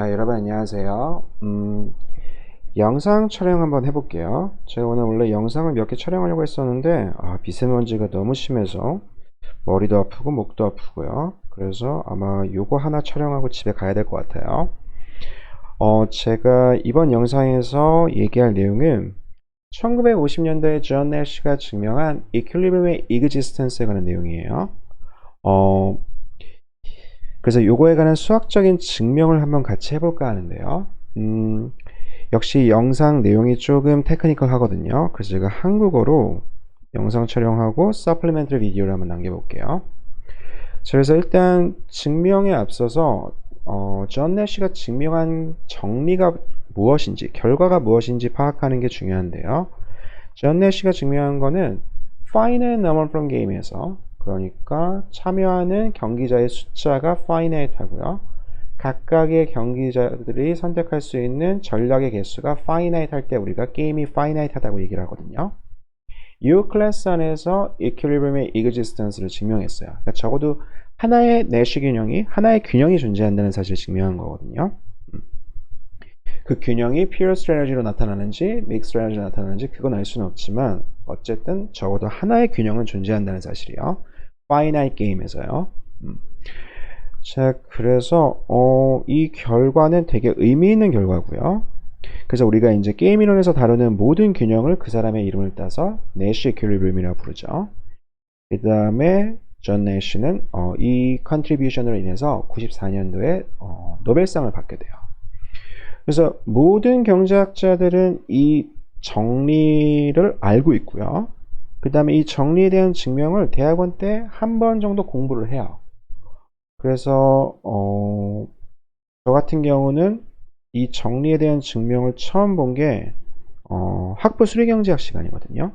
여러분 안녕하세요. 영상 촬영 한번 해볼게요. 제가 오늘 원래 영상을 몇 개 촬영하려고 했었는데 미세먼지가 너무 심해서 머리도 아프고 목도 아프고요. 그래서 아마 요거 하나 촬영하고 집에 가야 될 것 같아요. 제가 이번 영상에서 얘기할 내용은 1950년도에 존 내시가 증명한 Equilibrium의 Existence에 관한 내용이에요. 그래서 요거에 관한 수학적인 증명을 한번 같이 해볼까 하는데요. 역시 영상 내용이 조금 테크니컬 하거든요. 그래서 제가 한국어로 영상 촬영하고 서플리멘터리 비디오를 한번 남겨볼게요. 그래서 일단 증명에 앞서서 존 내시가 증명한 정리가 무엇인지, 결과가 무엇인지 파악하는 게 중요한데요. 존 내시가 증명한 거는 finite number from game에서, 그러니까 참여하는 경기자의 숫자가 finite 하고요. 각각의 경기자들이 선택할 수 있는 전략의 개수가 finite 할 때 우리가 게임이 finite 하다고 얘기를 하거든요. 이 클래스 안에서 equilibrium의 existence를 증명했어요. 그러니까 적어도 하나의 내시 균형이, 하나의 균형이 존재한다는 사실을 증명한 거거든요. 그 균형이 pure strategy로 나타나는지 mixed strategy로 나타나는지 그건 알 수는 없지만 어쨌든 적어도 하나의 균형은 존재한다는 사실이요. finite 게임에서요. 자, 그래서 이 결과는 되게 의미 있는 결과고요. 그래서 우리가 이제 게임 이론에서 다루는 모든 균형을 그 사람의 이름을 따서 내시 이퀄리브리움이라고 부르죠. 그 다음에 존 내시는 이 컨트리뷰션으로 인해서 94년도에 노벨상을 받게 돼요. 그래서 모든 경제학자들은 이 정리를 알고 있고요. 그 다음에 이 정리에 대한 증명을 대학원 때 한 번 정도 공부를 해요. 그래서 저 같은 경우는 이 정리에 대한 증명을 처음 본 게 학부 수리경제학 시간이거든요.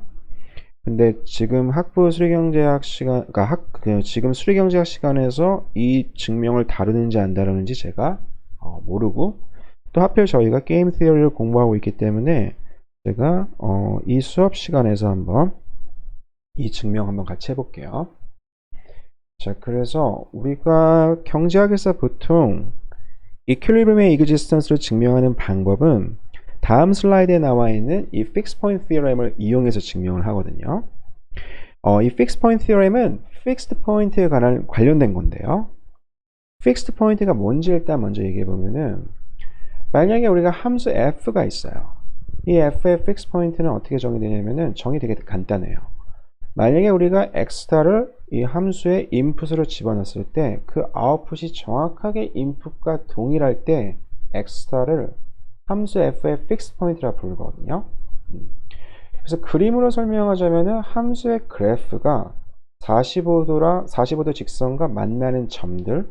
근데 지금 학부 수리경제학 시간, 그러니까 지금 수리경제학 시간에서 이 증명을 다루는지 안 다루는지 제가 모르고, 또 하필 저희가 게임 티어리를 공부하고 있기 때문에 제가 이 수업 시간에서 한번 이 증명 한번 같이 해볼게요. 자, 그래서 우리가 경제학에서 보통 이퀄리브리움의 existence를 증명하는 방법은 다음 슬라이드에 나와 있는 이 fixed point theorem을 이용해서 증명을 하거든요. 이 fixed point theorem은 fixed point에 관련된 건데요. fixed point가 뭔지 일단 먼저 얘기해 보면은, 만약에 우리가 함수 f가 있어요. 이 f의 fixed point는 어떻게 정의되냐면은 정의 되게 간단해요. 만약에 우리가 x'를 이 함수의 인풋으로 집어넣었을 때 그 아웃풋이 정확하게 인풋과 동일할 때 x'를 함수 f의 fixed point라고 부르거든요. 그래서 그림으로 설명하자면은 함수의 그래프가 45도 직선과 만나는 점들,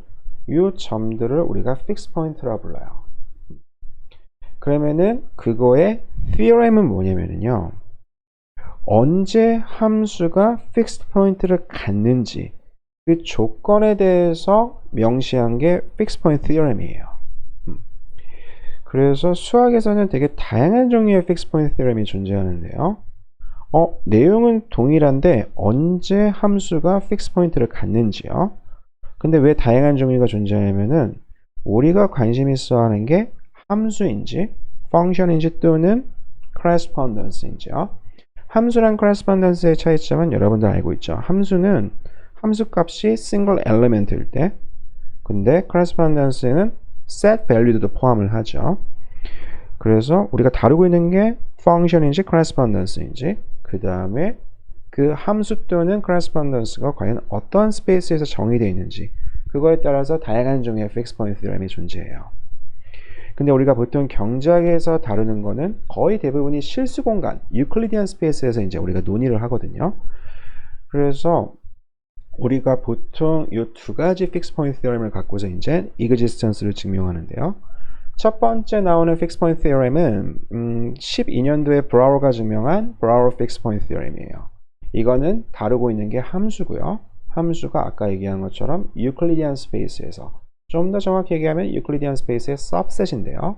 이 점들을 우리가 fixed point라고 불러요. 그러면은 그거의 theorem은 뭐냐면요, 언제 함수가 fixed point를 갖는지 그 조건에 대해서 명시한 게 fixed point theorem이에요. 그래서 수학에서는 되게 다양한 종류의 fixed point theorem이 존재하는데요. 내용은 동일한데 언제 함수가 fixed point를 갖는지요. 근데 왜 다양한 종류가 존재하냐면은 우리가 관심 있어 하는 게 함수인지 function인지 또는 correspondence인지요. 함수랑 correspondence의 차이점은 여러분들 알고 있죠. 함수는 함수값이 single element일 때, 근데 correspondence에는 set value도 포함을 하죠. 그래서 우리가 다루고 있는 게 function인지 correspondence인지, 그 다음에 그 함수 또는 correspondence가 과연 어떤 스페이스에서 정의되어 있는지, 그거에 따라서 다양한 종류의 fixed point theorem이 존재해요. 근데 우리가 보통 경제학에서 다루는 거는 거의 대부분이 실수 공간, 유클리디안 스페이스에서 이제 우리가 논의를 하거든요. 그래서 우리가 보통 이 두 가지 fixed point theorem을 갖고서 이제 existence를 증명하는데요. 첫 번째 나오는 fixed point theorem은 12년도에 브라워가 증명한 브라워 fixed point theorem이에요. 이거는 다루고 있는 게 함수고요. 함수가 아까 얘기한 것처럼 유클리디안 스페이스에서, 좀 더 정확히 얘기하면 유클리디안 스페이스의 subset인데요.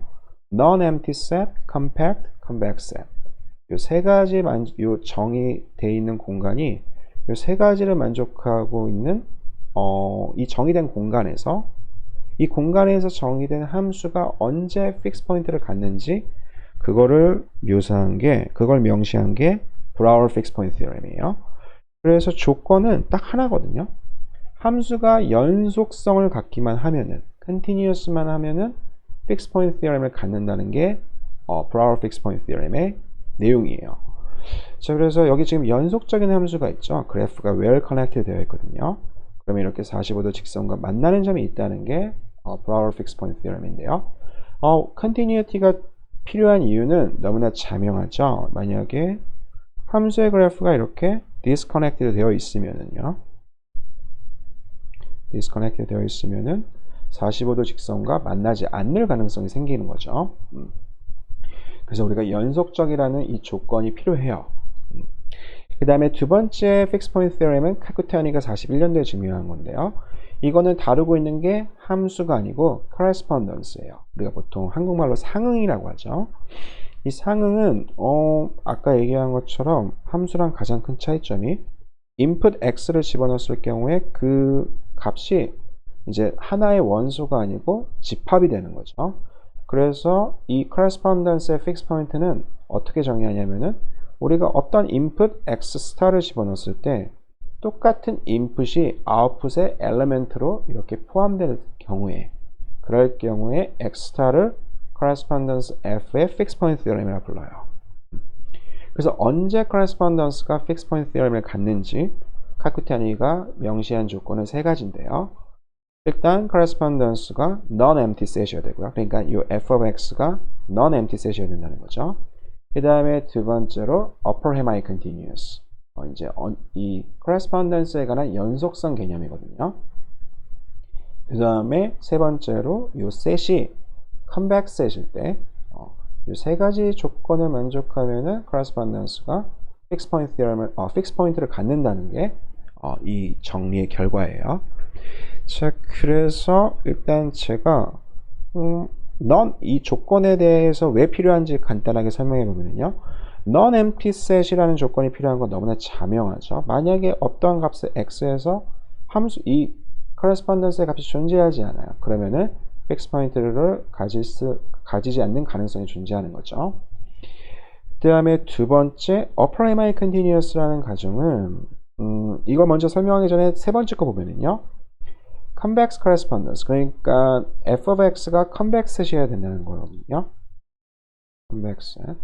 non-empty set, compact, convex set. 이 세 가지 정의되어 있는 공간이 이 세 가지를 만족하고 있는 이 정의된 공간에서 이 공간에서 정의된 함수가 언제 fix 포인트를 갖는지 그걸 명시한 게 브라워 fix 포인트 theorem이에요. 그래서 조건은 딱 하나거든요. 함수가 연속성을 갖기만 하면은, continuous만 하면은 fix point theorem을 갖는다는 게 브라워 fix point theorem의 내용이에요. 자, 그래서 여기 지금 연속적인 함수가 있죠. 그래프가 well connected 되어 있거든요. 그러면 이렇게 45도 직선과 만나는 점이 있다는 게 브라워 fix point theorem인데요. continuity가 필요한 이유는 너무나 자명하죠. 만약에 함수의 그래프가 이렇게 disconnected 되어 있으면은요. disconnected 되어 있으면은 45도 직선과 만나지 않을 가능성이 생기는 거죠. 그래서 우리가 연속적이라는 이 조건이 필요해요. 그 다음에 두 번째 fixed point theorem은 카쿠타니가 41년도에 증명한 건데요. 이거는 다루고 있는 게 함수가 아니고 correspondence예요. 우리가 보통 한국말로 상응이라고 하죠. 이 상응은 아까 얘기한 것처럼 함수랑 가장 큰 차이점이 input x를 집어넣었을 경우에 그 값이 이제 하나의 원소가 아니고 집합이 되는 거죠. 그래서 이 correspondence의 fixed point는 어떻게 정의하냐면은 우리가 어떤 input x 스타를 집어넣었을 때 똑같은 input이 output의 element로 이렇게 포함될 경우에 그럴 경우에 x 스타를 correspondence f의 fixed point theorem이라고 불러요. 그래서 언제 correspondence가 fixed point theorem을 갖는지 카쿠타니가 명시한 조건은 세 가지인데요. 일단 correspondence가 non-empty set이어야 되고요. 그러니까 이 f of x가 non-empty set이어야 된다는 거죠. 그 다음에 두 번째로 upper semi-continuous. 이제 이 correspondence에 관한 연속성 개념이거든요. 그 다음에 세 번째로 이 셋이 convex set일 때 이 세 가지 조건을 만족하면은 correspondence가 fixed point theorem을 fixed point를 갖는다는 게 이 정리의 결과예요. 자, 그래서 일단 제가 이 조건에 대해서 왜 필요한지 간단하게 설명해 보면요. non-empty set이라는 조건이 필요한 건 너무나 자명하죠. 만약에 어떠한 값의 x에서 함수 이 correspondence의 값이 존재하지 않아요. 그러면은 fixed point를 가지지 않는 가능성이 존재하는 거죠. 그 다음에 두 번째 upper semi-continuous라는 가정은 이거 먼저 설명하기 전에 세 번째 거 보면은요. convex correspondence, 그러니까 f of x가 convex set이어야 된다는 거거든요. convex set.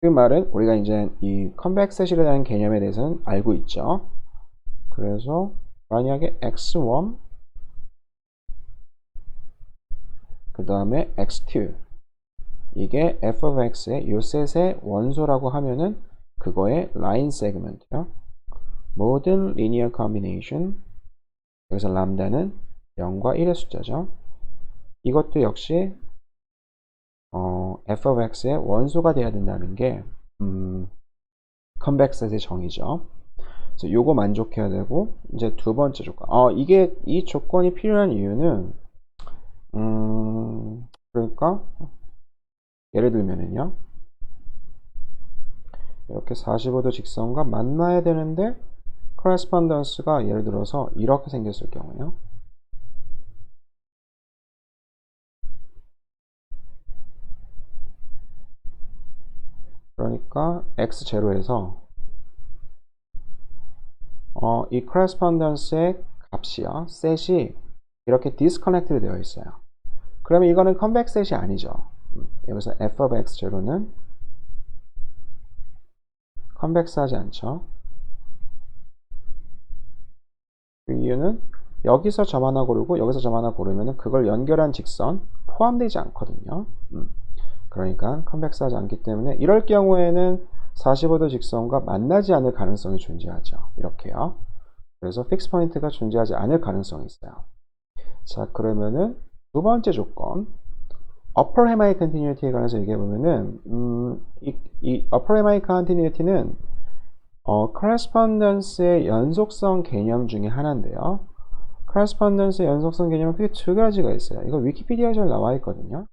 그 말은 우리가 이제 이 convex set이라는 개념에 대해서는 알고 있죠. 그래서 만약에 x1 그 다음에 x2 이게 f of x의 요 셋의 원소라고 하면은 그거의 라인 세그먼트요. 모든 linear combination 여기서 람다는 0과 1의 숫자죠. 이것도 역시 f of x의 원소가 돼야 된다는 게 convex set의 정의죠. 그래서 요거 만족해야 되고 이제 두 번째 조건. 이 조건이 필요한 이유는 그러니까 예를 들면은요. 이렇게 45도 직선과 만나야 되는데 correspondence가 예를 들어서 이렇게 생겼을 경우에요. 그러니까 x0에서 이 correspondence의 값이요. 셋이 이렇게 disconnected 되어 있어요. 그러면 이거는 convex set이 아니죠. 여기서 f of x0는 convex 하지 않죠. 그 이유는 여기서 점 하나 고르고 여기서 점 하나 고르면 그걸 연결한 직선 포함되지 않거든요. 그러니까 convex 하지 않기 때문에 이럴 경우에는 45도 직선과 만나지 않을 가능성이 존재하죠. 이렇게요. 그래서 fixed point가 존재하지 않을 가능성이 있어요. 자, 그러면은 두 번째 조건 upper semi-continuity에 관해서 얘기해 보면은 이 upper semi-continuity는 correspondence의 연속성 개념 중에 하나인데요. correspondence의 연속성 개념은 크게 두 가지가 있어요. 이거 위키피디아에 잘 나와 있거든요.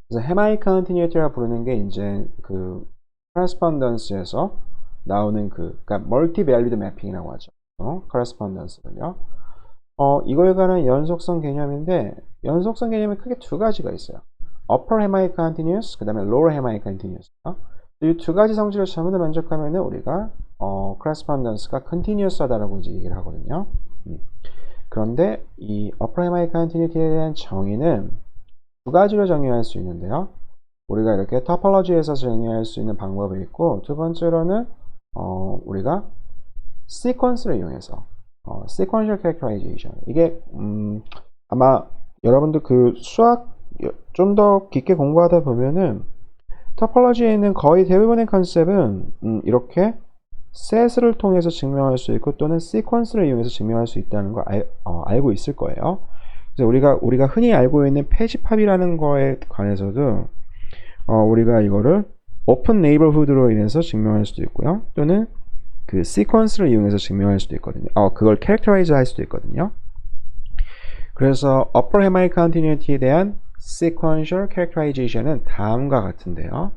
그래서 semi-continuity라고 부르는 게 이제 그 correspondence에서 나오는 그러니까 multi-valued mapping이라고 하죠. correspondence를요. 이거에 관한 연속성 개념인데 연속성 개념이 크게 두 가지가 있어요. upper hemic continuous, 그 다음에 lower hemic continuous. 이 두 가지 성질을 전부 다 만족하면은 우리가 correspondence가 continuous하다라고 이제 얘기를 하거든요. 그런데 이 upper hemic continuity에 대한 정의는 두 가지로 정의할 수 있는데요. 우리가 이렇게 topology에서 정의할 수 있는 방법이 있고, 두 번째로는 우리가 sequence를 이용해서 sequential characterization. 이게 아마 여러분들 그 수학 좀 더 깊게 공부하다 보면은 토폴로지에 있는 거의 대부분의 컨셉은 이렇게 셋을 통해서 증명할 수 있고 또는 시퀀스를 이용해서 증명할 수 있다는 거 알고 있을 거예요. 그래서 우리가 흔히 알고 있는 패집합이라는 거에 관해서도 우리가 이거를 오픈 네이버후드로 인해서 증명할 수도 있고요. 또는 그 시퀀스를 이용해서 증명할 수도 있거든요. 그걸 캐릭터라이즈 할 수도 있거든요. 그래서 upper hemic continuity에 대한 sequential characterization은 다음과 같은데요.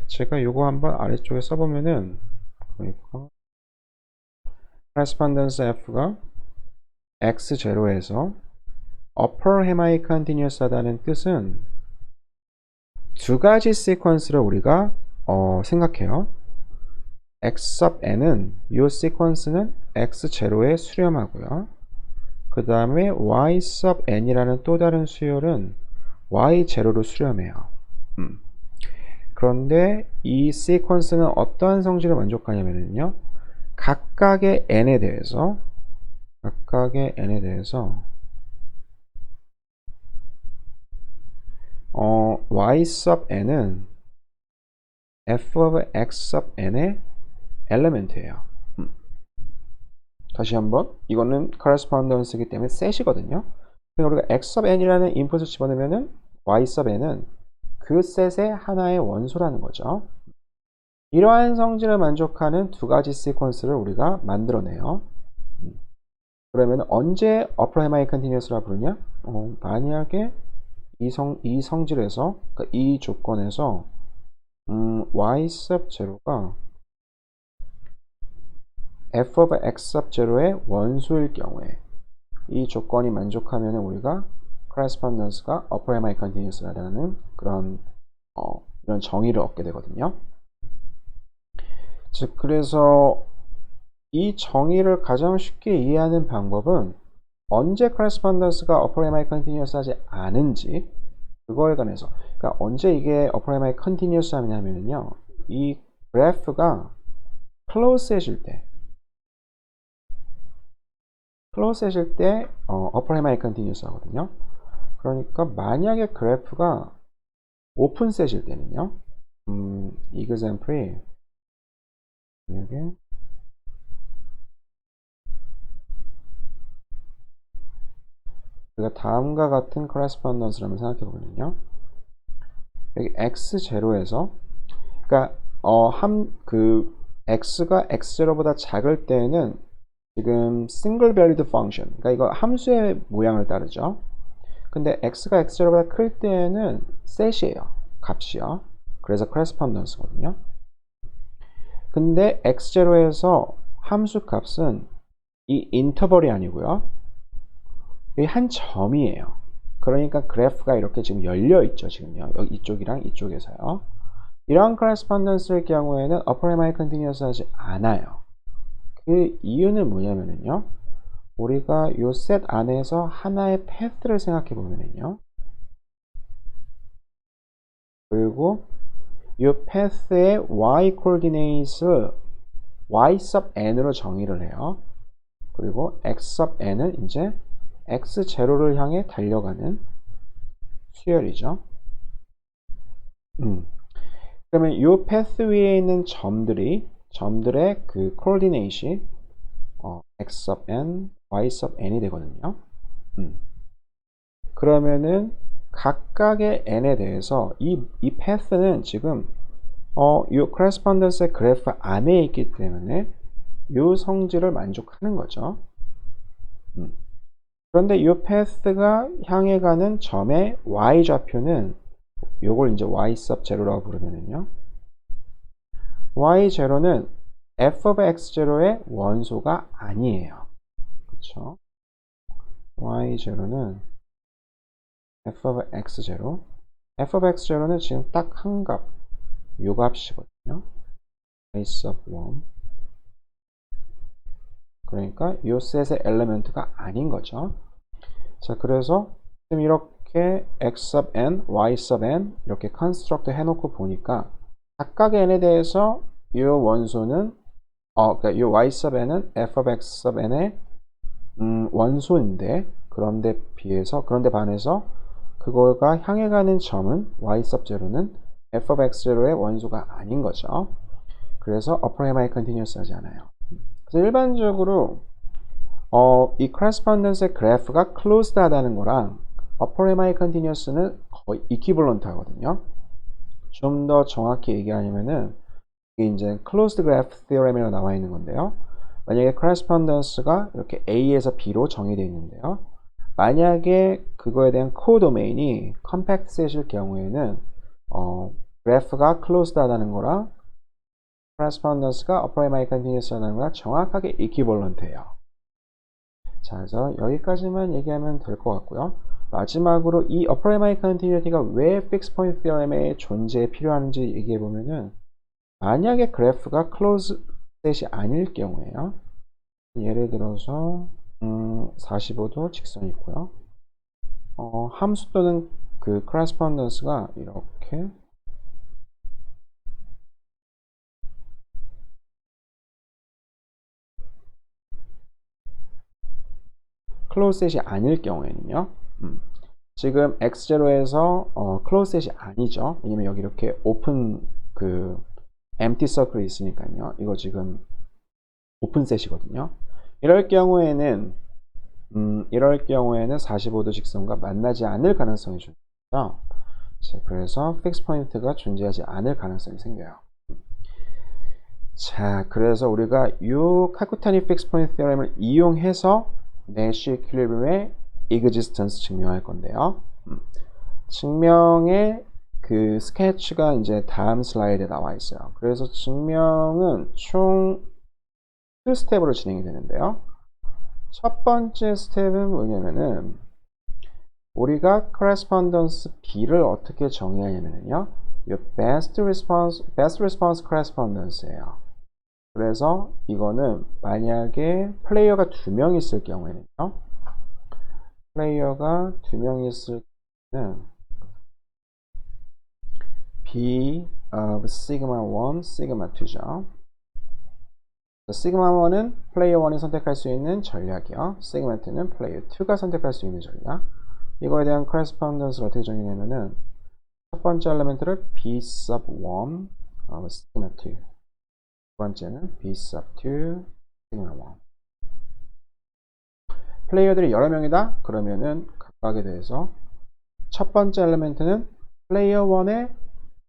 제가 요거 한번 아래쪽에 써보면은 correspondence F가 x0에서 upper hemic continuous 하다는 뜻은 두 가지 시퀀스를 우리가 생각해요. x sub n은 이 시퀀스는 x0에 수렴하고요. 그 다음에 y sub n이라는 또 다른 수열은 y0로 수렴해요. 그런데 이 시퀀스는 어떠한 성질을 만족하냐면요. 각각의 n에 대해서 y sub n은 f of x sub n의 엘리멘트예요. 다시 한번 이거는 correspondence이기 때문에 셋이거든요. 그러니까 우리가 x sub n이라는 인풋을 집어넣으면은 y sub n은 그 셋의 하나의 원소라는 거죠. 이러한 성질을 만족하는 두 가지 시퀀스를 우리가 만들어내요. 그러면 언제 upper hemic continuous라 부르냐? 만약에 이 성질에서, 그러니까 이 조건에서 y sub 0가 f of x sub 0의 원소일 경우에 이 조건이 만족하면 우리가 correspondence가 upper hemic continuous라는 그런 이런 정의를 얻게 되거든요. 즉 그래서 이 정의를 가장 쉽게 이해하는 방법은 언제 correspondence가 upper hemic continuous 하지 않은지 그거에 관해서, 그러니까 언제 이게 upper hemic continuous 하냐면요, 이 그래프가 close해질 때 upper hemic continuous 하거든요. 그러니까 만약에 그래프가 오픈셋일 때는요, example이 만약에 우리가 다음과 같은 correspondence를 한번 생각해 보면요, 여기 x0에서 그러니까 x가 x0보다 작을 때에는 지금 single valued function, 그러니까 이거 함수의 모양을 따르죠. 근데 x가 x0보다 클 때에는 셋이에요, 값이요. 그래서 correspondence거든요. 근데 x0에서 함수 값은 이 인터벌이 아니고요, 이 한 점이에요. 그러니까 그래프가 이렇게 지금 열려 있죠. 지금요, 여기 이쪽이랑 이쪽에서요. 이런 correspondence의 경우에는 upper hemic continuous 하지 않아요. 그 이유는 뭐냐면요, 우리가 이 셋 안에서 하나의 path를 생각해 보면요, 그리고 이 path의 y coordinate을 y sub n으로 정의를 해요. 그리고 x sub n은 이제 x0를 향해 달려가는 수열이죠. 그러면 이 path 위에 있는 점들의 그 coordinate이 x sub n, y sub n이 되거든요. 그러면은 각각의 n에 대해서 이 path는 지금 이 correspondence의 그래프 안에 있기 때문에 이 성질을 만족하는 거죠. 그런데 이 path가 향해 가는 점의 y 좌표는 요걸 이제 y sub 0라고 부르면요, y0는 f of x0의 원소가 아니에요. 그렇죠? y0는 f of x0. f of x0는 지금 딱 한 값, 요 값이거든요. y sub 1. 그러니까 요 셋의 엘리멘트가 아닌 거죠. 자, 그래서 지금 이렇게 x sub n, y sub n 이렇게 컨스트럭트 해놓고 보니까 각각의 n에 대해서 이 원소는 그러니까 이 y sub n은 f of x sub n의 원소인데 그런데 반해서 그거가 향해 가는 점은 y sub 0는 f of x 0의 원소가 아닌 거죠. 그래서 upper mi continuous 하지 않아요. 그래서 일반적으로 이 correspondence의 그래프가 closed 하다는 거랑 upper mi continuous는 거의 equivalent 하거든요. 좀 더 정확히 얘기하냐면은 이게 이제 closed graph theorem이라고 나와 있는 건데요. 만약에 correspondence가 이렇게 A에서 B로 정의되어 있는데요. 만약에 그거에 대한 코도메인이 compact set일 경우에는 그래프가 closed 하다는 거랑 correspondence가 upper mi continuous 하다는 거랑 정확하게 equivalent해요. 자, 그래서 여기까지만 얘기하면 될 것 같고요. 마지막으로 이 upper mi continuity가 왜 fixed point theorem의 존재에 필요한지 얘기해 보면은 만약에 그래프가 closed set이 아닐 경우에요. 예를 들어서 45도 직선이 있고요. 함수 또는 그 correspondence가 이렇게 closed set이 아닐 경우에는요. 지금 x0에서 closed set이 아니죠. 왜냐면 여기 이렇게 open 그 empty circle이 있으니까요. 이거 지금 오픈 셋이거든요. 이럴 경우에는 45도 직선과 만나지 않을 가능성이 존재하죠. 그래서 픽스 포인트가 존재하지 않을 가능성이 생겨요. 자, 그래서 우리가 이 카쿠타니 픽스 포인트 테오렘을 이용해서 내시 이퀄리브리움의 existence 증명할 건데요. 증명의 그 스케치가 이제 다음 슬라이드에 나와 있어요. 그래서 증명은 총 2스텝으로 진행이 되는데요. 첫 번째 스텝은 뭐냐면은 우리가 correspondence B를 어떻게 정의하냐면요. 이 best response correspondence예요. 그래서 이거는 만약에 플레이어가 2명 있을 경우에는요. 플레이어가 2명 있을 때는 B of sigma 1, sigma 2죠. 시그마 1은 플레이어 1이 선택할 수 있는 전략이요. 시그마 2는 플레이어 2가 선택할 수 있는 전략. 이거에 대한 correspondence를 어떻게 정의냐면은 첫 번째 엘리멘트를 B sub 1, 시그마 2. 두 번째는 B sub 2, 시그마 1. 플레이어들이 여러 명이다? 그러면은 각각에 대해서 첫 번째 엘리멘트는 플레이어 1의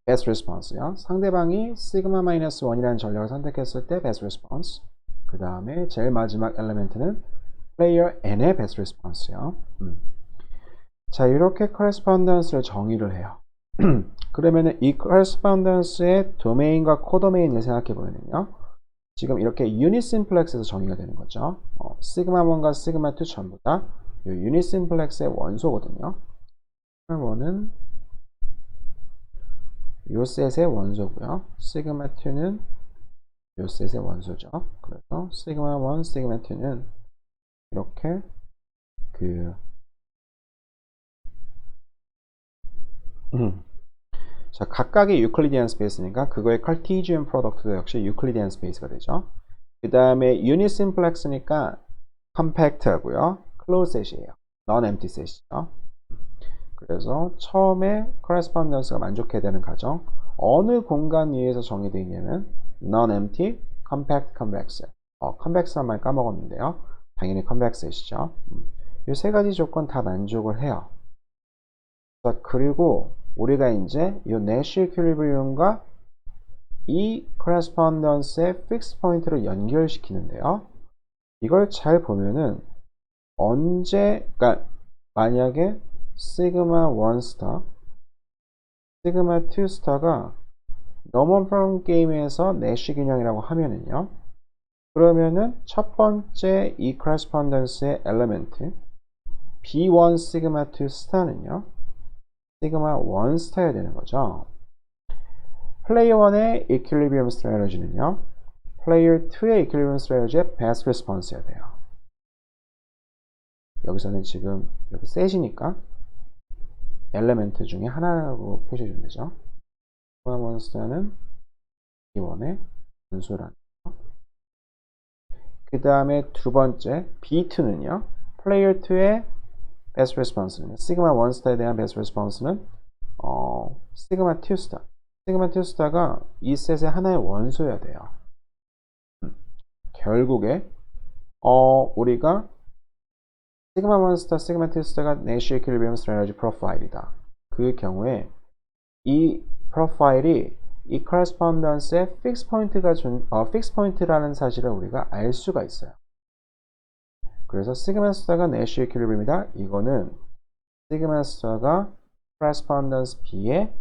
best response요. 상대방이 시그마 마이너스 1이라는 전략을 선택했을 때 best response. 그 다음에 제일 마지막 엘리멘트는 player n의 best response요. 자, 이렇게 correspondence를 정의를 해요. 그러면은 이 correspondence의 도메인과 코도메인을 생각해 보면요. 지금 이렇게 unisimplex에서 정의가 되는 거죠. 시그마 1과 시그마 2 전부 다 이 unisimplex의 원소거든요. 시그마 1은 요 셋의 원소고요. 시그마 2는 요 셋의 원소죠. 그래서 시그마 1, 시그마 2는 이렇게 자, 각각의 유클리디안 스페이스니까 그거의 칼티지언 프로덕트도 역시 유클리디안 스페이스가 되죠. 그 다음에 유니심플렉스니까 컴팩트하고요. 클로즈 셋이에요. non empty 셋이죠. 그래서 처음에 correspondence가 만족해야 되는 가정 어느 공간 위에서 정의되어 있냐면 non-empty, compact, convex. convex란 말 까먹었는데요. 당연히 convex이죠. 이 세 가지 조건 다 만족을 해요. 자, 그리고 우리가 이제 이 Nash equilibrium과 이 correspondence의 fixed point를 연결시키는데요. 이걸 잘 보면은 그러니까 만약에 시그마 1 스타, 시그마 2 스타가 normal problem 게임에서 내시 균형이라고 하면은요. 그러면은 첫 번째 이 correspondence의 element, B1 시그마 2 스타는요, 시그마 1 스타여야 되는 거죠. 플레이어 1의 equilibrium strategy는요, 플레이어 2의 equilibrium strategy의 best response여야 돼요. 여기서는 지금 여기 셋이니까 엘리멘트 중에 하나라고 표시해 주면 되죠. 시그마 1 스타는 B1의 분수라는 거. 그 다음에 두 번째 B2는요, 플레이어 2의 best response는 시그마 1 스타에 대한 best response는 시그마 2 스타. 시그마 2 스타가 이 셋의 하나의 원소여야 돼요. 결국에 우리가 시그마 1 스타, 시그마 2 스타가 내시 이퀄리브리엄 스트래티지 프로파일이다. 그 경우에 이 프로파일이 이 커레스폰던스의 픽스 포인트가 픽스 포인트라는 사실을 우리가 알 수가 있어요. 그래서 시그마 스타가 내시 이퀄리브리엄이다. 이거는 시그마 스타가 커레스폰던스 B의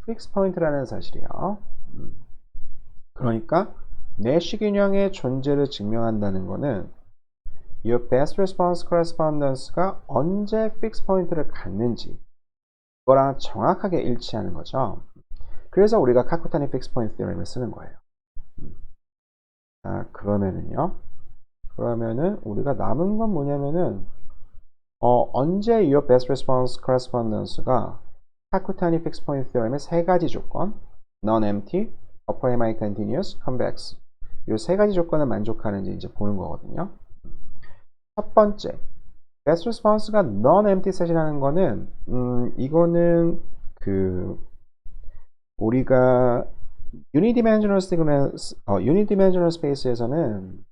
픽스 포인트라는 사실이에요. 그러니까 내시 균형의 존재를 증명한다는 거는 이 best response correspondence가 언제 픽스 포인트를 갖는지 그거랑 정확하게 일치하는 거죠. 그래서 우리가 카쿠타니 픽스 포인트 theorem을 쓰는 거예요. 자, 그러면은 우리가 남은 건 뭐냐면은 언제 이 best response correspondence가 카쿠타니 픽스 포인트 theorem의 세 가지 조건, non-empty, upper mi continuous, convex 이 세 가지 조건을 만족하는지 이제 보는 거거든요. 첫 번째, best response가 non-empty set이라는 거는 이거는 우리가 unidimensional space에서는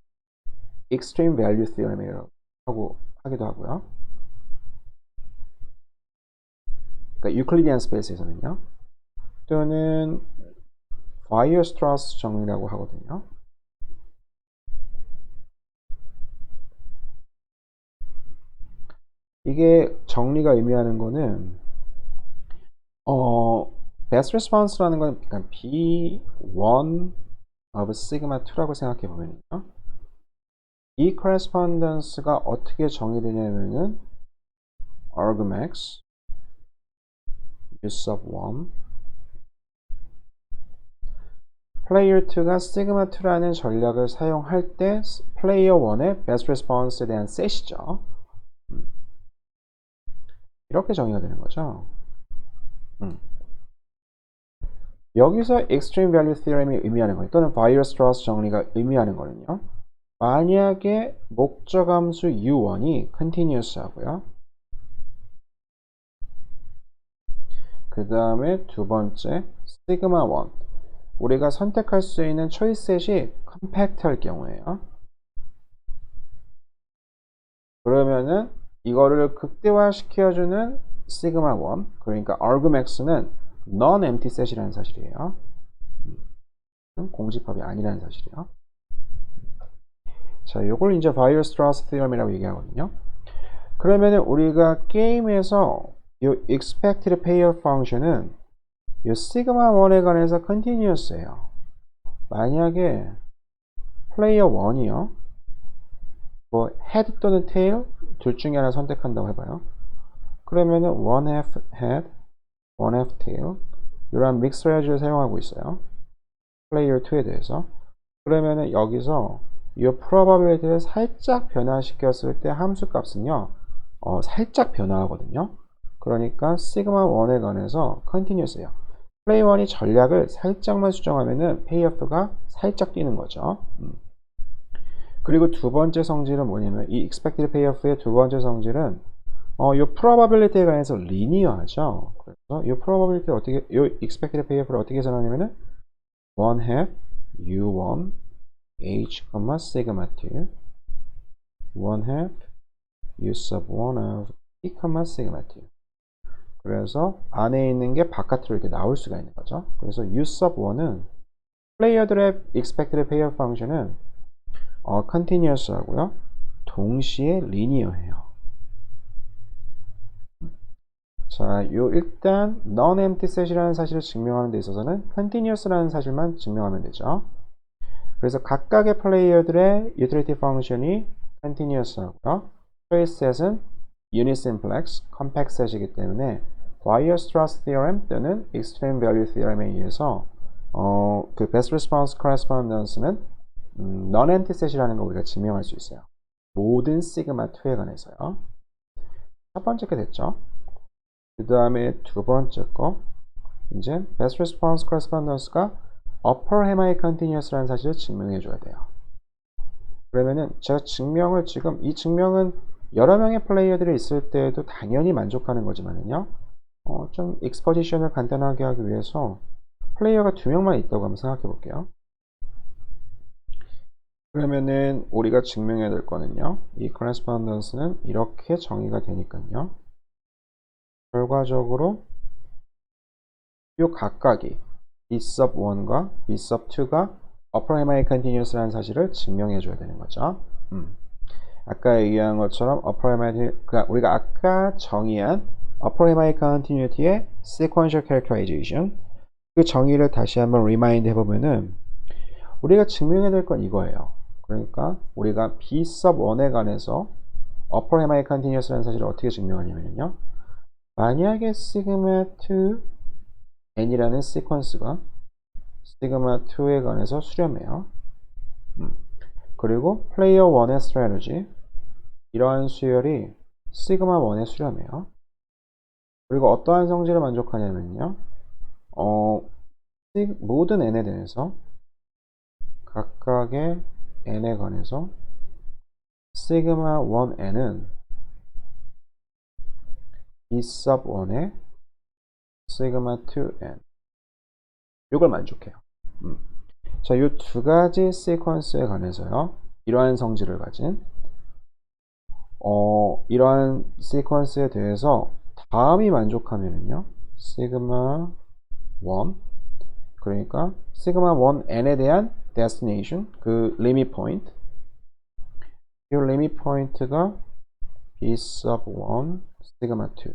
extreme value theorem이라고 하기도 하고요. 그러니까 유클리디안 스페이스에서는요. 또는 바이어스트라스 정리라고 하거든요. 이게 정리가 의미하는 거는 best response라는 건 그러니까 B1 of sigma 2라고 생각해 보면요. 이 correspondence가 어떻게 정의되냐면은 argmax u sub 1 player 2가 sigma 2라는 전략을 사용할 때 player 1의 best response에 대한 셋이죠. 이렇게 정의가 되는 거죠. 여기서 extreme value theorem이 의미하는 거예요. 또는 바이어스트라스 정리가 의미하는 거는요. 만약에 목적 함수 u1이 continuous 하고요. 그 다음에 두 번째 sigma 1 우리가 선택할 수 있는 초이스 셋이 컴팩트할 경우에요. 그러면은 이거를 극대화시켜주는 sigma 1 그러니까 argmax는 non-empty set이라는 사실이에요. 공집합이 아니라는 사실이에요. 자, 요걸 이제 바이어스트라스 theorem이라고 얘기하거든요. 그러면은 우리가 게임에서 요 expected payoff function은 요 sigma 1에 관해서 continuous예요. 만약에 player 1이요. 뭐 head 또는 tail 둘 중에 하나 선택한다고 해봐요. 그러면은 one half head, one half tail 이런 믹스 스트래티지를 사용하고 있어요. player 2에 대해서. 그러면은 여기서 이 probability를 살짝 변화시켰을 때 함수 값은요. 살짝 변화하거든요. 그러니까 sigma 1에 관해서 continuous예요. player 1이 전략을 살짝만 수정하면은 payoff가 살짝 뛰는 거죠. 그리고 두 번째 성질은 뭐냐면 이 expected payoff의 두 번째 성질은 이 probability에 관해서 리니어하죠. 그래서 이 probability 이 expected payoff를 어떻게 전하냐면은 1 half u1 h, sigma 2 1 half u sub 1 of t, sigma 2 그래서 안에 있는 게 바깥으로 이렇게 나올 수가 있는 거죠. 그래서 u sub 1은 플레이어들의 expected payoff 펑션은 continuous 하고요. 동시에 리니어해요. 자, 일단 non-empty set이라는 사실을 증명하는 데 있어서는 continuous라는 사실만 증명하면 되죠. 그래서 각각의 플레이어들의 utility function이 continuous 하고요. choice set은 Unisimplex, 컴팩트 셋이기 때문에 Weierstrass theorem 또는 extreme value theorem에 의해서 그 best response correspondence는 non-empty set이라는 걸 우리가 증명할 수 있어요. 모든 시그마 2에 관해서요. 첫 번째 게 됐죠. 그 다음에 두 번째 거 이제 best response correspondence가 upper hemi continuous라는 사실을 증명해 줘야 돼요. 그러면은 제가 증명을 지금 이 증명은 여러 명의 플레이어들이 있을 때에도 당연히 만족하는 거지만은요. 좀 익스포지션을 간단하게 하기 위해서 플레이어가 두 명만 있다고 한번 생각해 볼게요. 그러면은 우리가 증명해야 될 거는요. 이 correspondence는 이렇게 정의가 되니까요. 결과적으로 이 각각이 B sub 1과 B sub 2가 upper hemi continuous라는 사실을 증명해 줘야 되는 거죠. 아까 얘기한 것처럼 upper hemi, 그러니까 우리가 아까 정의한 upper hemi continuity의 sequential characterization, 그 정의를 다시 한번 리마인드 해보면은 우리가 증명해야 될 건 이거예요. 그러니까 우리가 B sub 1에 관해서 upper hemi continuous라는 사실을 어떻게 증명하냐면요. 만약에 sigma 2 n이라는 시퀀스가 sigma 2에 관해서 수렴해요. 그리고 플레이어 1의 strategy, 이러한 수열이 sigma 1에 수렴해요. 그리고 어떠한 성질을 만족하냐면요. 모든 n에 대해서 각각의 n에 관해서 sigma 1n은 B sub 1의 sigma 2n, 이걸 만족해요. 자, 이 두 가지 시퀀스에 관해서요. 이러한 성질을 가진 이러한 시퀀스에 대해서 다음이 만족하면은요. sigma 1, 그러니까 sigma 1n에 대한 destination, 그 limit point, 이 limit point가 B sub 1 sigma 2,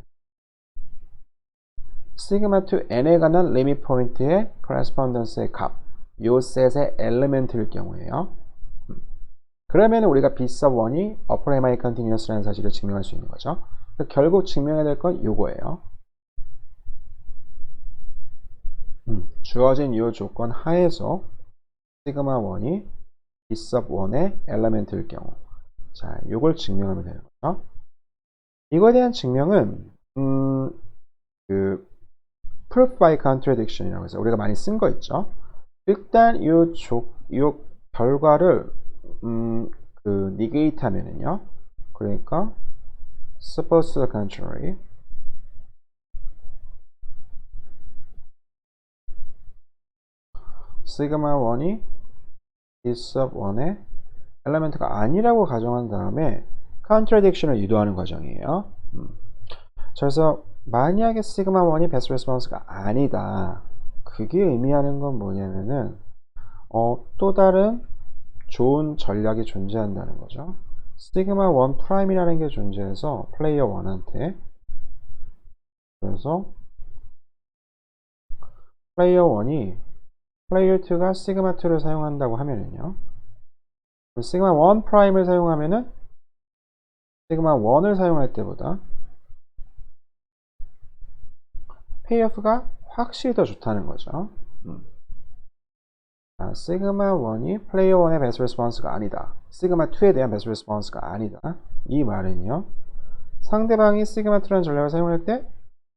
sigma 2n에 관한 limit point의 correspondence의 값, 요 셋의 element일 경우에요. 그러면 우리가 B sub 1이 upper hemi continuous라는 사실을 증명할 수 있는 거죠. 그러니까 결국 증명해야 될 건 요거예요. 주어진 이 조건 하에서 sigma 1이 B sub 1의 element일 경우, 자, 요걸 증명하면 되는 거죠. 이거에 대한 증명은 그 proof by contradiction이라고 해서 우리가 많이 쓴 거 있죠. 일단 요 결과를 그 negate 하면은요. 그러니까 suppose to the contrary, sigma 1이 B sub 1의 엘리멘트가 아니라고 가정한 다음에 contradiction을 유도하는 과정이에요. 그래서 만약에 sigma 1이 best response가 아니다. 그게 의미하는 건 뭐냐면은 또 다른 좋은 전략이 존재한다는 거죠. sigma 1 prime이라는 게 존재해서 플레이어 1한테, 그래서 플레이어 1이 플레이어 2가 sigma 2를 사용한다고 하면은요. sigma 1 prime을 사용하면은 sigma 1을 사용할 때보다 페이오프가 확실히 더 좋다는 거죠. sigma 1이 플레이어 1의 best response가 아니다. sigma 2에 대한 best response가 아니다. 이 말은요. 상대방이 sigma 2라는 전략을 사용할 때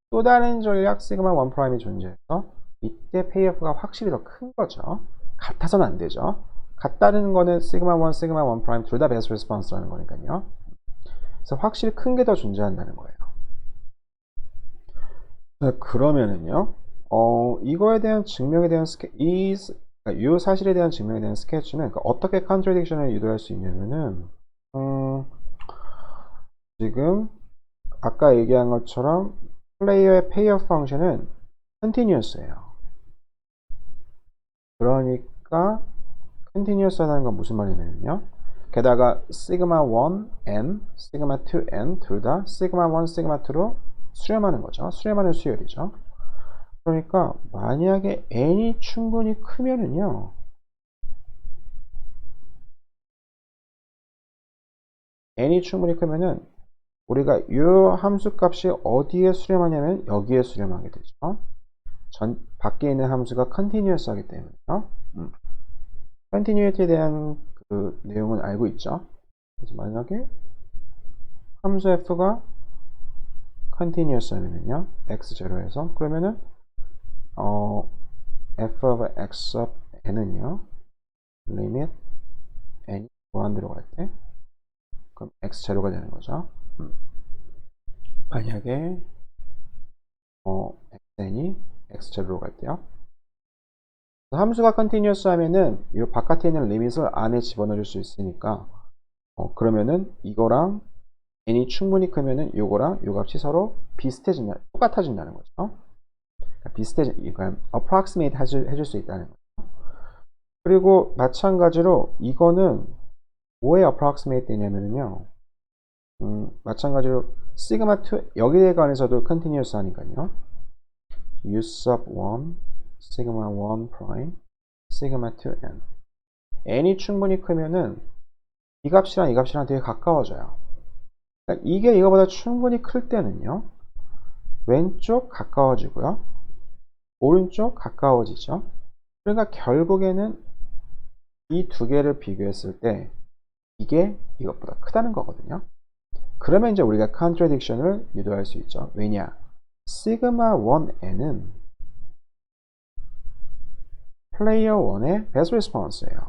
또 다른 전략 sigma 1 prime이 존재해서 이때 페이오프가 확실히 더 큰 거죠. 같아서는 안 되죠. 같다는 거는 sigma 1, sigma 1 prime 둘 다 best response라는 거니까요. 그래서 확실히 큰 게 더 존재한다는 거예요. 그러면은요, 이거에 대한 증명에 대한 이 사실에 대한 증명에 대한 스케치는 그러니까 어떻게 contradiction을 유도할 수 있냐면은, 지금 아까 얘기한 것처럼 플레이어의 payoff 펑션은 continuous예요. 그러니까 continuous하다는 건 무슨 말이냐면요. 게다가 sigma 1n, sigma 2n 둘 다 sigma 1, sigma 2로 수렴하는 거죠. 수렴하는 수열이죠. 그러니까 만약에 n이 충분히 크면은요. n이 충분히 크면은 우리가 이 함수 값이 어디에 수렴하냐면 여기에 수렴하게 되죠. 밖에 있는 함수가 continuous 하기 때문에요. continuity에 대한 그 내용은 알고 있죠. 그래서 만약에 함수 f가 continuous 하면은요, x0에서 그러면은 f of x of n은요, limit n이 무한대로 갈 때, 그럼 x0가 되는 거죠. 만약에 xn이 x0로 갈 때요. 함수가 continuous 하면은 이 바깥에 있는 리밋을 안에 집어넣을 수 있으니까 그러면은 이거랑 n이 충분히 크면은 요거랑 요 값이 서로 똑같아진다는 거죠. 그러니까 approximate 해줄 수 있다는 거죠. 그리고 마찬가지로 이거는 뭐에 approximate 되냐면요. 마찬가지로 sigma 2 여기에 관해서도 continuous 하니까요. u sub 1 sigma 1 prime sigma 2n n이 충분히 크면은 이 값이랑 이 값이랑 되게 가까워져요. 그러니까 이게 이거보다 충분히 클 때는요, 왼쪽 가까워지고요, 오른쪽 가까워지죠. 그러니까 결국에는 이 두 개를 비교했을 때 이게 이것보다 크다는 거거든요. 그러면 이제 우리가 contradiction을 유도할 수 있죠. 왜냐? 시그마 1n은 플레이어 1의 best response예요.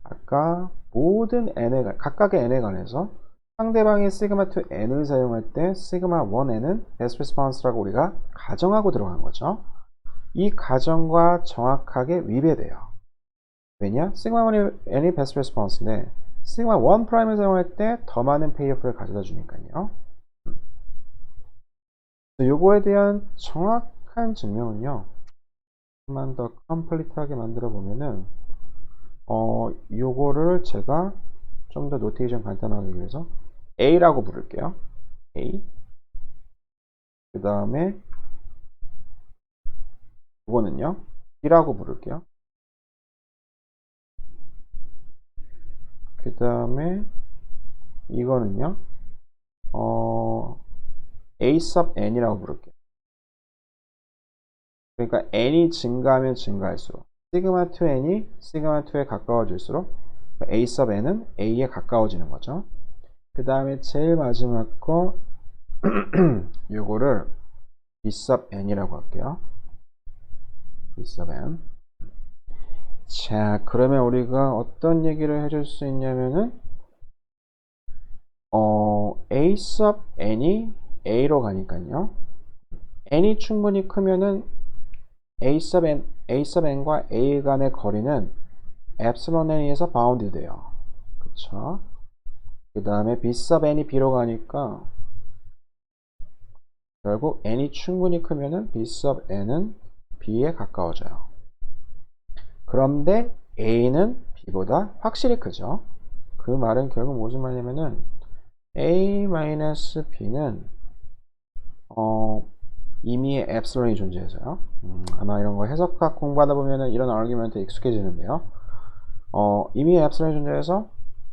아까 모든 n에 각각의 n에 관해서 상대방이 시그마 2n을 사용할 때 시그마 1n은 best response라고 우리가 가정하고 들어간 거죠. 이 가정과 정확하게 위배돼요. 왜냐? 시그마 1n이 best response인데 시그마 1 프라임을 사용할 때 더 많은 페이오프를 가져다 주니까요. 요거에 대한 정확한 증명은요, 좀만 더 컴플리트하게 만들어 보면은 요거를 제가 좀 더 노테이션 간단하게 위해서 A라고 부를게요. A. 그 다음에 이거는요, B라고 부를게요. 그 다음에 이거는요, A sub n이라고 부를게요. 그러니까 n이 증가하면 증가할수록 시그마 2n이 시그마 2에 가까워질수록 A sub n은 A에 가까워지는 거죠. 그 다음에 제일 마지막 거 요거를 B sub n이라고 할게요. B sub n. 자, 그러면 우리가 어떤 얘기를 해줄 수 있냐면은 A sub n이 A로 가니까요. n이 충분히 크면은 A sub n과 A 간의 거리는 epsilon n에서 바운드 돼요. 그쵸? 그 다음에 B sub n이 B로 가니까 결국 n이 충분히 크면은 B sub n은 B에 가까워져요. 그런데 A는 B보다 확실히 크죠. 그 말은 결국 무슨 말이냐면은 A-B는 이미 엡실론이 존재해서요. 아마 이런 거 해석학 공부하다 보면은 이런 아르규먼트 익숙해지는데요. 이미 엡실론이 존재해서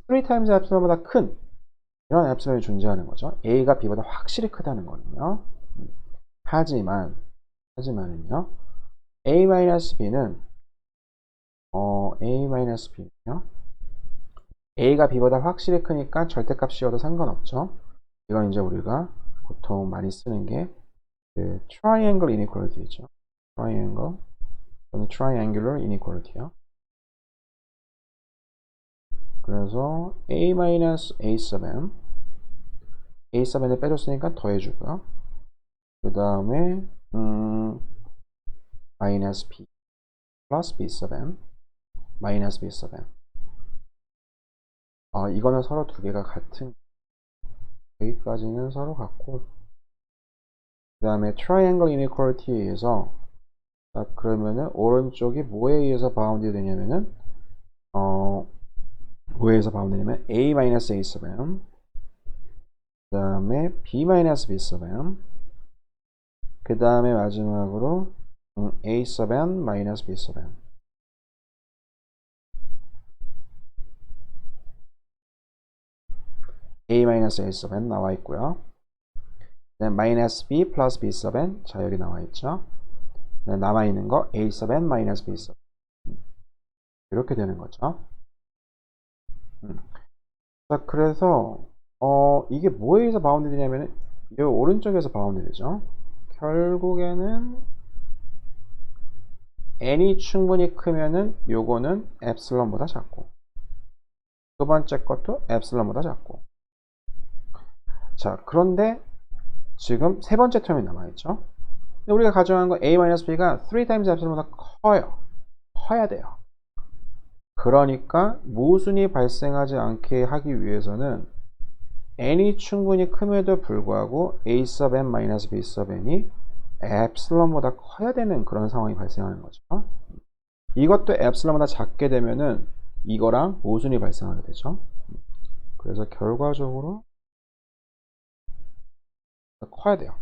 3 times 엡실론보다 큰 이런 엡실론이 존재하는 거죠. A가 B보다 확실히 크다는 거는요. 하지만은요. A-B는 A-B는요. A가 B보다 확실히 크니까 절대값 씌워도 상관없죠. 이건 이제 우리가 보통 많이 쓰는 게 그 triangle inequality죠. triangle 또는 triangular inequality요. 그래서 a sub n a sub n을 빼줬으니까 더해주고요. 그 다음에 minus b plus b sub n minus b sub n. 이거는 서로 두 개가 같은, 여기까지는 서로 같고, 그 다음에 triangle inequality에 의해서, 그러면은 오른쪽이 뭐에 의해서 바운드 되냐면은 뭐에 의해서 바운드 되냐면 a-a sub n, 그 다음에 b-b sub n, 그 다음에 마지막으로 a sub n minus b sub n. a 마이너스 a sub n 나와 있고요. 마이너스 b 플러스 b sub n, 자 여기 나와 있죠. 남아 있는 거 a sub n 마이너스 b sub n, 이렇게 되는 거죠. 자, 그래서 이게 뭐에 의해서 바운드 되냐면은 이 오른쪽에서 바운드 되죠. 결국에는 n이 충분히 크면은 요거는 엡실론보다 작고, 두 번째 것도 엡실론보다 작고. 자, 그런데 지금 세 번째 텀이 남아있죠. 근데 우리가 가정한 거 a-b가 3 times 엡실론보다 커야 돼요. 그러니까 모순이 발생하지 않게 하기 위해서는 n이 충분히 큼에도 불구하고 a sub n 마이너스 b sub n이 엡실론보다 커야 되는 그런 상황이 발생하는 거죠. 이것도 엡실론보다 작게 되면은 이거랑 모순이 발생하게 되죠. 그래서 결과적으로 커야 돼요.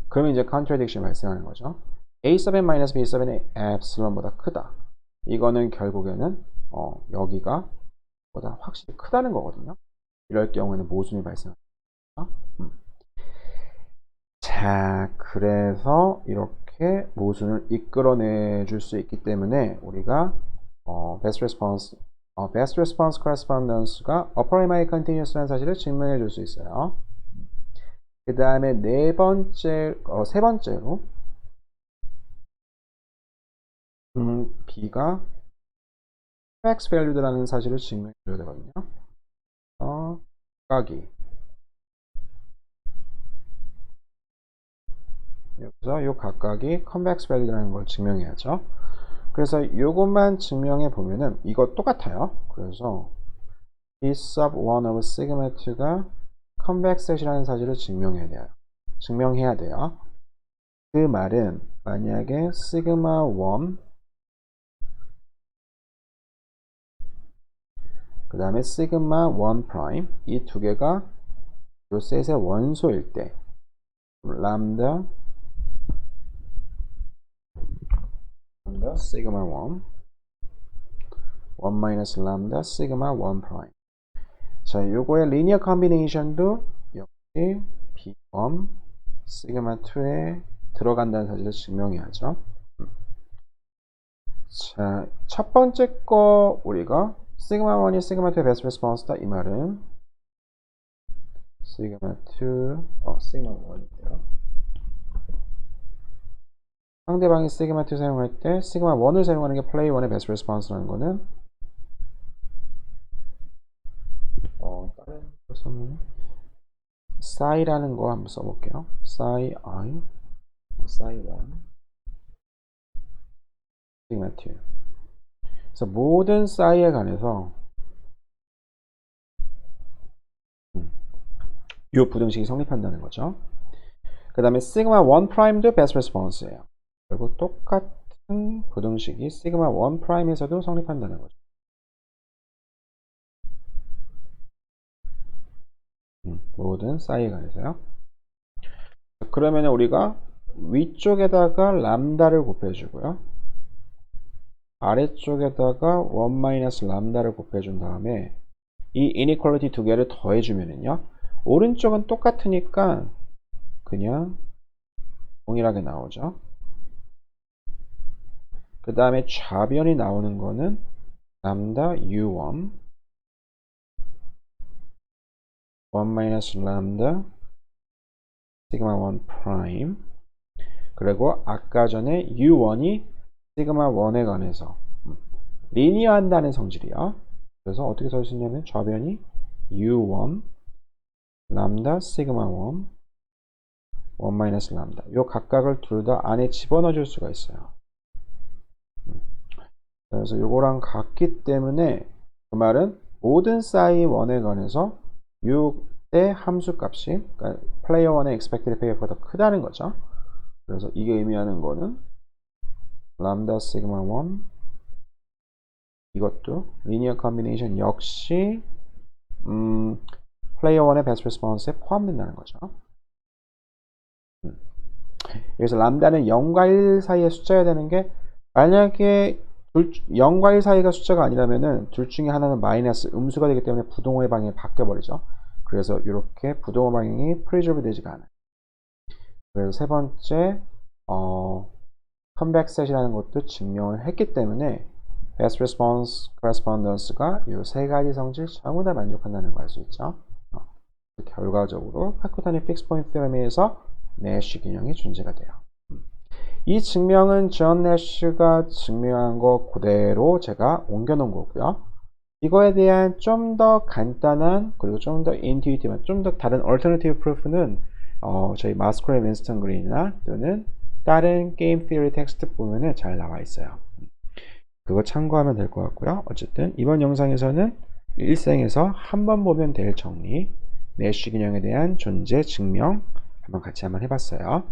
그러면 이제 contradiction 발생하는 거죠. a sub n 마이너스 b sub n이 엡실론보다 크다. 이거는 결국에는 여기가 보다 확실히 크다는 거거든요. 이럴 경우에는 모순이 발생합니다. 자, 그래서 이렇게 모순을 이끌어내 줄 수 있기 때문에 우리가 best response correspondence가 upper limit continuous라는 사실을 증명해 줄 수 있어요. 그 다음에 세 번째로 b가 convex value라는 사실을 증명해 줘야 되거든요. 각각이 여기서 이 각각이 convex value라는 걸 증명해야죠. 그래서 이것만 증명해 보면은 이거 똑같아요. 그래서 b sub 1 of sigma 2가 convex set이라는 사실을 증명해야 돼요. 그 말은 만약에 sigma 1 그 다음에 sigma 1 prime 이 두 개가 요 셋의 원소일 때 람다 sigma 1 1 minus 람다 sigma 1 prime. 자, 요거의 리니어 컨비네이션도 역시 b1 sigma 2에 들어간다는 사실을 증명해야죠. 자, 첫 번째 거 우리가 sigma 1이 sigma 2의 best response다. 이 말은 sigma 2 sigma 1인데요. 상대방이 sigma 2 사용할 때 sigma 1을 사용하는 게 play 1의 best response라는 거는 다른 걸 써면 psi라는 거 한번 써볼게요. psi i psi 1 sigma 2. 그래서 모든 psi에 관해서 이 부등식이 성립한다는 거죠. 그 다음에 sigma 1 prime도 best response예요. 그리고 똑같은 부등식이 sigma 1 prime에서도 성립한다는 거죠. 모든 psi에 관해서요. 그러면 우리가 위쪽에다가 람다를 곱해주고요. 아래쪽에다가 1 람다를 곱해준 다음에 이 inequality 두 개를 더해주면은요. 오른쪽은 똑같으니까 그냥 동일하게 나오죠. 그 다음에 좌변이 나오는 거는 람다 u1 1 람다 시그마 1 프라임 그리고 아까 전에 u1이 시그마 1에 관해서 리니어한다는 성질이야. 그래서 어떻게 써 있냐면 좌변이 u1 람다 시그마 1 1 람다 요 각각을 둘 다 안에 집어넣어 줄 수가 있어요. 그래서 요거랑 같기 때문에 그 말은 모든 psi 1에 관해서 6의 함수 값이 그러니까 플레이어 1의 expected pay보다 크다는 거죠. 그래서 이게 의미하는 거는 람다 시그마 1 이것도 리니어 컨비네이션 역시 플레이어 1의 best response에 포함된다는 거죠. 여기서 람다는 0과 1 사이의 숫자여야 되는 게 만약에 0과 1 사이가 숫자가 아니라면은 둘 중에 하나는 마이너스 음수가 되기 때문에 부동호의 방향이 바뀌어 버리죠. 그래서 이렇게 부동호 방향이 프리저브 되지가 않아요. 그래서 세 번째 컴백 셋이라는 것도 증명을 했기 때문에 best response correspondence가 이 세 가지 성질 전부 다 만족한다는 걸 알 수 있죠. 결과적으로 카코타니 픽스 포인트 테러미에서 내쉬 균형이 존재가 돼요. 이 증명은 존 내쉬가 증명한 거 그대로 제가 옮겨놓은 거고요. 이거에 대한 좀 더 간단한 그리고 좀 더 인투이티브한 좀 더 다른 얼터너티브 프루프는 저희 마스코의 윈스턴 그린이나 또는 다른 게임 티어리 텍스트 보면은 잘 나와 있어요. 그거 참고하면 될 것 같고요. 어쨌든 이번 영상에서는 일생에서 한 번 보면 될 정리, 내쉬 균형에 대한 존재 증명 한번 같이 한번 해봤어요.